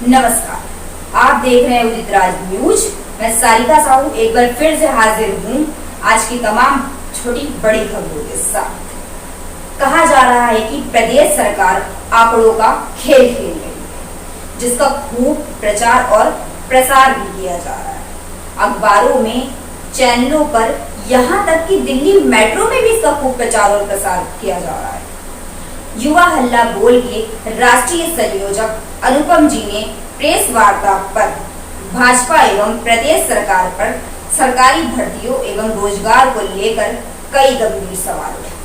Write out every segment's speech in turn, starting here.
नमस्कार, आप देख रहे हैं उदित राज न्यूज। मैं सारिका साहू एक बार फिर से हाजिर हूँ आज की तमाम छोटी बड़ी खबरों के साथ। कहा जा रहा है कि प्रदेश सरकार आंकड़ों का खेल खेल रही है, जिसका खूब प्रचार और प्रसार भी किया जा रहा है। अखबारों में, चैनलों पर, यहाँ तक कि दिल्ली मेट्रो में भी इसका खूब प्रचार और प्रसार किया जा रहा है। युवा हल्ला बोल के राष्ट्रीय संयोजक अनुपम जी ने प्रेस वार्ता पर भाजपा एवं प्रदेश सरकार पर सरकारी भर्तियों एवं रोजगार को लेकर कई गंभीर सवाल उठाए।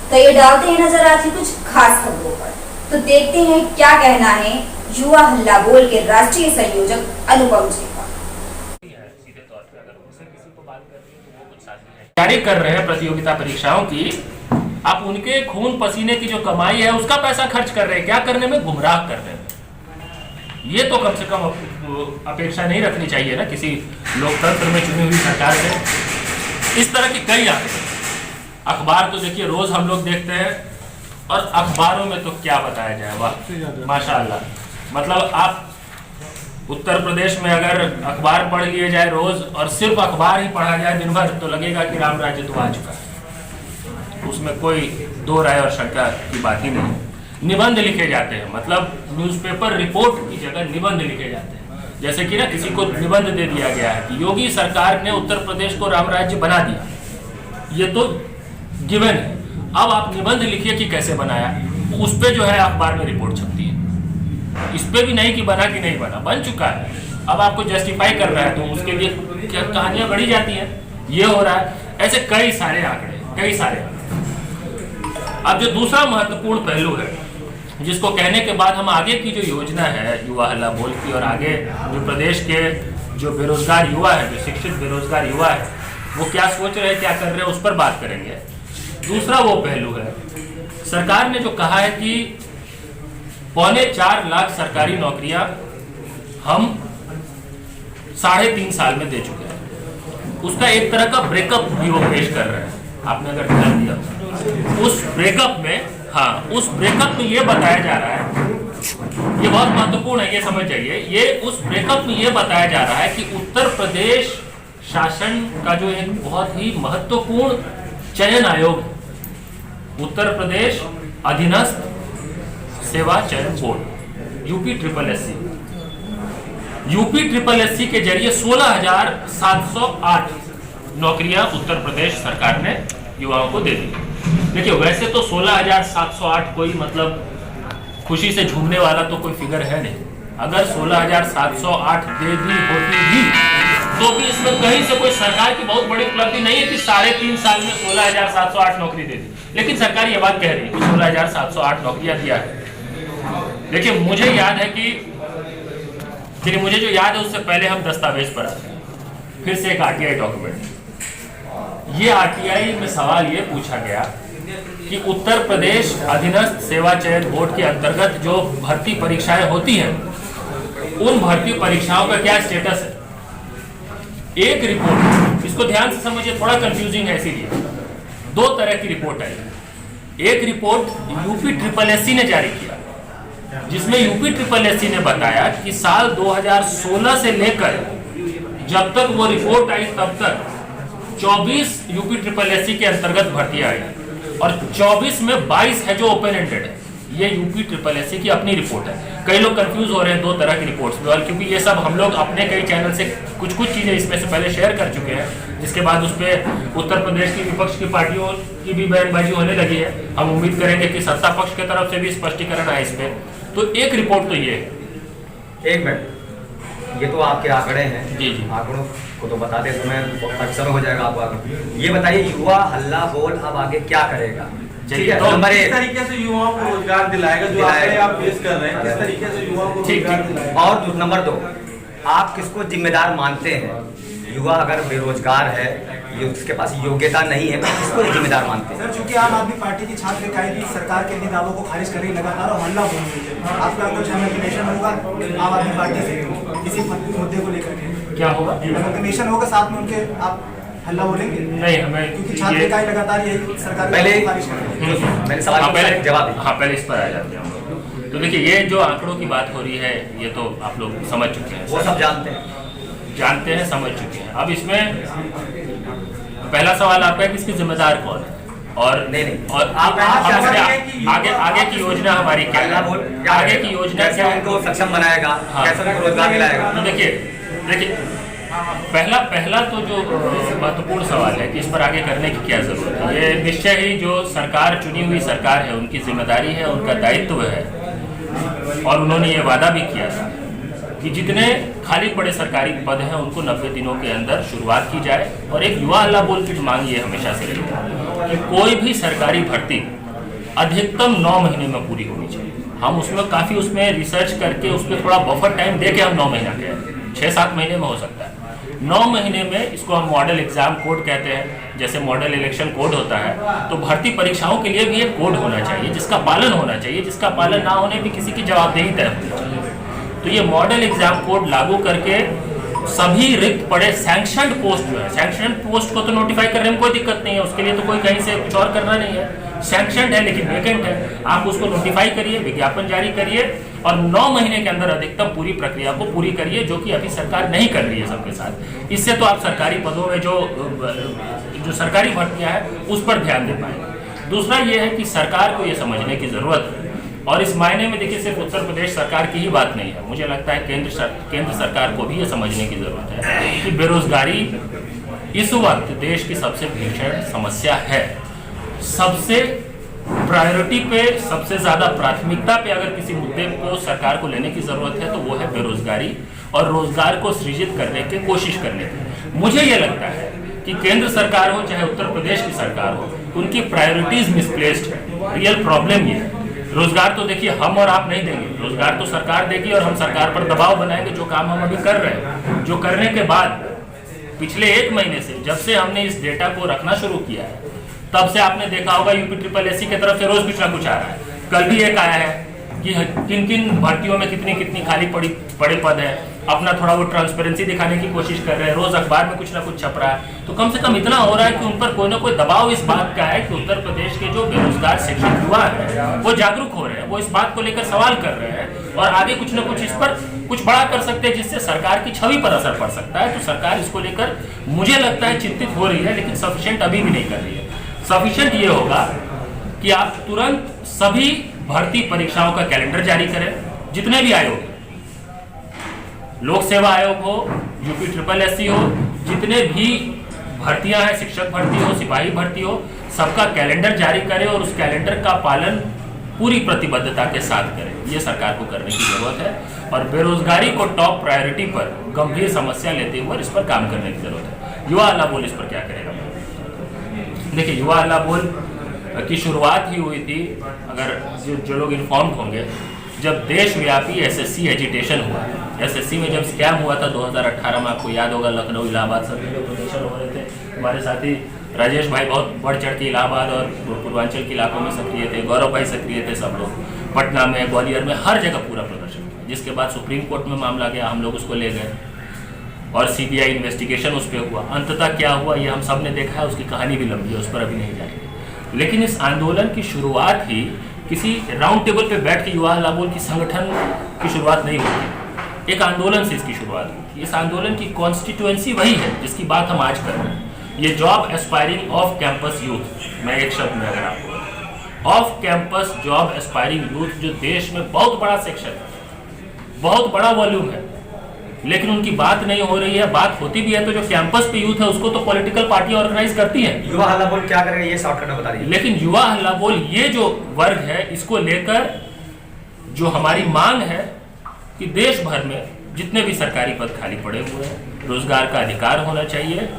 तो ये डालते हैं नजर आज की कुछ खास खबरों पर। तो देखते हैं क्या कहना है युवा हल्ला बोल के राष्ट्रीय संयोजक अनुपम जी का। जारी कर रहे हैं प्रतियोगिता परीक्षाओं की, आप उनके खून पसीने की जो कमाई है उसका पैसा खर्च कर रहे हैं। क्या करने में? गुमराह करने में। ये तो कम से कम अपेक्षा नहीं रखनी चाहिए ना किसी लोकतंत्र में चुनी हुई सरकार से। इस तरह की कई आंकड़े अखबार तो देखिए रोज हम लोग देखते हैं, और अखबारों में तो क्या बताया जाए। वाह माशाअल्लाह। मतलब आप उत्तर प्रदेश में अगर अखबार पढ़ लिए जाए रोज और सिर्फ अखबार ही पढ़ा जाए दिन भर, तो लगेगा कि राम राज्य तो आ चुका है। उसमें कोई दो राय और शंका की बात ही नहीं। निबंध लिखे जाते हैं, मतलब न्यूज़पेपर रिपोर्ट की जगह निबंध लिखे जाते हैं। जैसे कि ना किसी को निबंध दे दिया गया है कि योगी सरकार ने उत्तर प्रदेश को राम राज्य बना दिया, ये तो गिवन है। अब आप निबंध लिखिए कि कैसे बनाया, उस पर जो है अखबार में रिपोर्ट छपती है। इस पे भी नहीं कि बना कि नहीं बना, बन चुका है। अब आपको जस्टिफाई कर रहा है तो उसके लिए क्या कहानियां बढ़ी जाती हैं। ये हो रहा है। ऐसे कई सारे आंकड़े। अब जो दूसरा महत्वपूर्ण पहलू है, जिसको कहने के बाद हम आगे की जो योजना है युवा हल्ला बोल की, और आगे जो प्रदेश के जो बेरोजगार युवा है, जो शिक्षित बेरोजगार युवा है, वो क्या सोच रहे हैं, क्या कर रहे हैं, उस पर बात करेंगे। दूसरा वो पहलू है, सरकार ने जो कहा है कि 3.25 लाख सरकारी नौकरियां हम 3.5 साल में दे चुके हैं। उसका एक तरह का ब्रेकअप भी वो पेश कर रहे हैं। आपने अगर ध्यान दिया उस ब्रेकअप में ये बताया जा रहा है, ये बहुत महत्वपूर्ण है, ये समझ जाइए। ये उस ब्रेकअप में ये बताया जा रहा है कि उत्तर प्रदेश शासन का जो एक बहुत ही महत्वपूर्ण चयन आयोग है, उत्तर प्रदेश अधीनस्थ सेवा चयन बोर्ड यूपी के जरिए 16,708 नौकरियां उत्तर प्रदेश सरकार ने युवाओं को दे दी। देखिए वैसे तो 16,708 कोई मतलब खुशी से झूमने वाला तो कोई फिगर है नहीं। अगर 16,708 दे दी होती भी तो भी इसमें कहीं से कोई सरकार की बहुत बड़ी उपलब्धि नहीं है कि 3.5 साल में 16,708 नौकरी दे दी। लेकिन सरकार ये बात कह रही है कि 16,708 नौकरियां दिया है। देखिए मुझे याद है कि मुझे जो याद है उससे पहले हम दस्तावेज पर आते हैं। फिर से एक आरटीआई डॉक्यूमेंट। ये आरटीआई में सवाल ये पूछा गया कि उत्तर प्रदेश अधीनस्थ सेवा चयन बोर्ड के अंतर्गत जो भर्ती परीक्षाएं होती हैं, उन भर्ती परीक्षाओं का क्या स्टेटस है। एक रिपोर्ट, इसको ध्यान से समझिए, थोड़ा कंफ्यूजिंग है, इसीलिए 2 तरह की रिपोर्ट आई। एक रिपोर्ट यूपी ने जारी किया, जिसमें यूपी ने बताया कि साल 2016 से लेकर जब तक वो रिपोर्ट आई तब तक 24 यूपी के अंतर्गत भर्तियां आई, और 24 में 22 है जो ओपन एंडेड है। ये यूपी की अपनी रिपोर्ट है। कई लोग कंफ्यूज हो रहे हैं 2 तरह की रिपोर्ट्स में, और क्योंकि ये सब हम लोग अपने कई चैनल से कुछ चीजें इसमें से पहले शेयर कर चुके हैं, जिसके बाद उस पर उत्तर प्रदेश की विपक्ष की पार्टियों की भी बयानबाजी होने लगी है। हम उम्मीद करेंगे कि सत्ता पक्ष की तरफ से भी स्पष्टीकरण आए इस पे। तो एक रिपोर्ट तो ये है। एक मिनट, ये तो आपके आंकड़े हैं। जी। आंकड़ों को तो बताते समय अक्सर हो जाएगा आपको। ये बताइए युवा हल्ला बोल अब आगे क्या करेगा? ठीक है, तो नंबर 1, किस तरीके से युवाओं को रोजगार दिलाएगा? जो आंकड़े आप पेश कर रहे हैं, किस तरीके से युवाओं को रोजगार दिलाएगा? और नंबर 2, आप किसको जिम्मेदार मानते हैं? युवा अगर बेरोजगार है, उसके पास योग्यता नहीं है, तो किसको जिम्मेदार मानते हैं? सर, चूंकि आम आदमी पार्टी की छात्र इकाई भी सरकार के इन दावों को खारिज कर रही लगातार और हल्ला बोल रही है। आपका कुछ एमएलएशन होगा आम आदमी पार्टी से किसी मुद्दे को लेकर के? क्या होगा? एमएलएशन होगा, साथ में उनके आप हल्ला बोलेंगे? नहीं, हमें क्योंकि छात्र इकाई लगातार यही सरकार पहले खारिज कर रही है। मैंने सवाल का जवाब दिया। पहले इस पर आ जाते हैं। तो देखिए, ये जो आंकड़ों की बात हो रही है ये तो आप लोग समझ चुके हैं, वो सब जानते हैं, समझ चुके हैं। अब इसमें पहला सवाल आपका है कि इसके जिम्मेदार कौन है, और नहीं और आप आगे की योजना हमारी क्या है, आगे की योजना कैसे उनको सक्षम बनाएगा, कैसे उनको रोजगार दिलाएगा। तो देखिए पहला तो जो महत्वपूर्ण सवाल है कि इस पर आगे करने की क्या जरूरत है, ये निश्चय ही जो सरकार, चुनी हुई सरकार है, उनकी जिम्मेदारी है, उनका दायित्व है, और उन्होंने ये वादा भी किया था कि जितने खाली पड़े सरकारी पद हैं उनको 90 दिनों के अंदर शुरुआत की जाए। और एक युवा हल्ला बोल की मांग ये हमेशा से रही है कि कोई भी सरकारी भर्ती अधिकतम 9 महीने में पूरी होनी चाहिए। हम उसमें रिसर्च करके उसमें थोड़ा बफर टाइम दे के हम 9 महीना गए, 6-7 महीने में हो सकता है। 9 महीने में इसको हम मॉडल एग्जाम कोड कहते हैं, जैसे मॉडल इलेक्शन कोड होता है, तो भर्ती परीक्षाओं के लिए भी एक कोड होना चाहिए जिसका पालन होना चाहिए, जिसका पालन ना होने पर किसी की जवाबदेही तय होनी चाहिए। तो ये मॉडल एग्जाम कोड लागू करके सभी रिक्त पड़े सैंक्शनड पोस्ट जो है, सैंक्शनड पोस्ट को तो नोटिफाई करने में कोई दिक्कत नहीं है, उसके लिए तो कोई कहीं से कुछ और करना नहीं है, सैंक्शनड है लेकिन वैकेंट है, आप उसको नोटिफाई करिए, विज्ञापन जारी करिए और 9 महीने के अंदर अधिकतम पूरी प्रक्रिया को पूरी करिए, जो कि अभी सरकार नहीं कर रही है सबके साथ। इससे तो आप सरकारी पदों में जो सरकारी भर्तियां हैं उस पर ध्यान दे पाएंगे। दूसरा ये है कि सरकार को ये समझने की जरूरत है, और इस मायने में देखिए सिर्फ उत्तर प्रदेश सरकार की ही बात नहीं है, मुझे लगता है केंद्र सरकार को भी ये समझने की जरूरत है कि बेरोजगारी इस वक्त देश की सबसे भीषण समस्या है। सबसे प्रायोरिटी पे, सबसे ज्यादा प्राथमिकता पे अगर किसी मुद्दे को सरकार को लेने की जरूरत है तो वो है बेरोजगारी, और रोजगार को सृजित करने की कोशिश करने की। मुझे ये लगता है कि केंद्र सरकार हो चाहे उत्तर प्रदेश की सरकार हो, उनकी प्रायोरिटीज मिसप्लेस्ड है। रियल प्रॉब्लम ये है। रोजगार तो देखिए हम और आप नहीं देंगे, रोजगार तो सरकार देगी, और हम सरकार पर दबाव बनाएंगे, जो काम हम अभी कर रहे हैं, जो करने के बाद पिछले 1 महीने से, जब से हमने इस डेटा को रखना शुरू किया है, तब से आपने देखा होगा यूपी की तरफ से रोज कुछ ना कुछ आ रहा है। कल भी एक आया है कि किन किन भर्तियों में कितनी खाली पड़े पद है, अपना थोड़ा वो ट्रांसपेरेंसी दिखाने की कोशिश कर रहे हैं, रोज अखबार में कुछ ना कुछ छप रहा है। तो कम से कम इतना हो रहा है कि उन पर कोई ना कोई दबाव इस बात का है कि उत्तर प्रदेश के जो बेरोजगार शिक्षित युवा है वो जागरूक हो रहे हैं, वो इस बात को लेकर सवाल कर रहे हैं, और आगे कुछ ना कुछ इस पर कुछ बड़ा कर सकते हैं जिससे सरकार की छवि पर असर पड़ सकता है। तो सरकार इसको लेकर मुझे लगता है चिंतित हो रही है, लेकिन सफिशिएंट अभी भी नहीं कर रही है। सफिशिएंट ये होगा कि आप तुरंत सभी भर्ती परीक्षाओं का कैलेंडर जारी करें, जितने भी आयोग, लोक सेवा आयोग हो, UPSSC हो, जितने भी भर्तियां हैं, शिक्षक भर्ती हो, सिपाही भर्ती हो, सबका कैलेंडर जारी करें और उस कैलेंडर का पालन पूरी प्रतिबद्धता के साथ करें। ये सरकार को करने की जरूरत है, और बेरोजगारी को टॉप प्रायोरिटी पर गंभीर समस्या लेते हुए इस पर काम करने की जरूरत है। युवा हल्ला बोल इस पर क्या करेगा? देखिए, युवा हल्ला बोल की शुरुआत ही हुई थी, अगर जो लोग इन्फॉर्म्ड होंगे, जब देशव्यापी SSC एजिटेशन हुआ। SSC में जब स्कैम हुआ था 2018 में, आपको याद होगा, लखनऊ इलाहाबाद सब जगह प्रदर्शन हो रहे थे। हमारे साथी राजेश भाई बहुत बढ़ चढ़ के इलाहाबाद और पूर्वांचल के इलाकों में सक्रिय थे, गौरव भाई सक्रिय थे, सब लोग पटना में, ग्वालियर में, हर जगह पूरा प्रदर्शन किया। जिसके बाद सुप्रीम कोर्ट में मामला गया, हम लोग उसको ले गए और CBI इन्वेस्टिगेशन उस पर हुआ। अंततः क्या हुआ ये हम सब ने देखा है, उसकी कहानी भी लंबी है, उस पर अभी नहीं जाएंगे। लेकिन इस आंदोलन की शुरुआत ही किसी राउंड टेबल पे बैठ के युवा हल्ला बोल की संगठन की शुरुआत नहीं होती, एक आंदोलन से इसकी शुरुआत हुई। इस आंदोलन की कॉन्स्टिट्यूएंसी वही है जिसकी बात हम आज कर रहे हैं, ये job aspiring off campus youth. मैं एक शब्द में अगर आपको, off campus job aspiring youth, जो देश में बहुत बड़ा सेक्शन है, बहुत बड़ा वॉल्यूम है, लेकिन उनकी बात नहीं हो रही है। बात होती भी है तो जो कैंपस पे यूथ है उसको तो पॉलिटिकल पार्टियां ऑर्गेनाइज करती हैं। युवा हल्ला बोल क्या करेगा ये शॉर्टकट में बता दीजिए। लेकिन युवा हल्ला बोल ये जो वर्ग है, इसको लेकर जो हमारी मांग है कि देश भर में जितने भी सरकारी पद खाली पड़े हुए हैं, रोजगार का अधिकार होना चाहिए।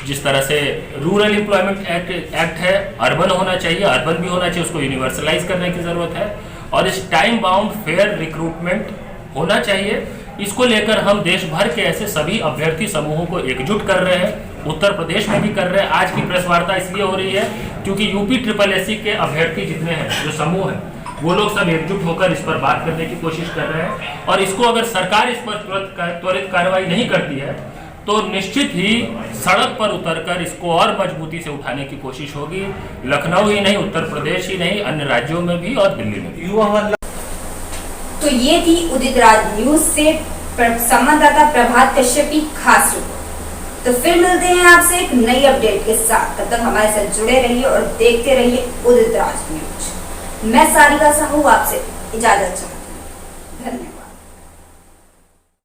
जिस तरह से रूरल एम्प्लॉयमेंट एक्ट है, अर्बन होना चाहिए, अर्बन भी होना चाहिए, उसको यूनिवर्सलाइज करने की जरूरत है। और इस टाइम बाउंड फेयर रिक्रूटमेंट होना चाहिए। इसको लेकर हम देश भर के ऐसे सभी अभ्यर्थी समूहों को एकजुट कर रहे हैं, उत्तर प्रदेश में भी कर रहे हैं। आज की प्रेस वार्ता इसलिए हो रही है क्योंकि UPSSC के अभ्यर्थी जितने हैं, जो समूह है, वो लोग सब एकजुट होकर इस पर बात करने की कोशिश कर रहे हैं। और इसको अगर सरकार इस पर त्वरित कार्रवाई नहीं करती है तो निश्चित ही सड़क पर उतरकर इसको और मजबूती से उठाने की कोशिश होगी। लखनऊ ही नहीं, उत्तर प्रदेश ही नहीं, अन्य राज्यों में भी और दिल्ली में भी। तो ये थी उदित राज न्यूज से संवाददाता प्रभात कश्यप की खास रिपोर्ट। तो फिर मिलते हैं आपसे एक नई अपडेट के साथ, तब तक हमारे साथ जुड़े रहिए और देखते रहिए उदित राज न्यूज। मैं सारिका साहू आपसे इजाजत चाहती हूँ। धन्यवाद।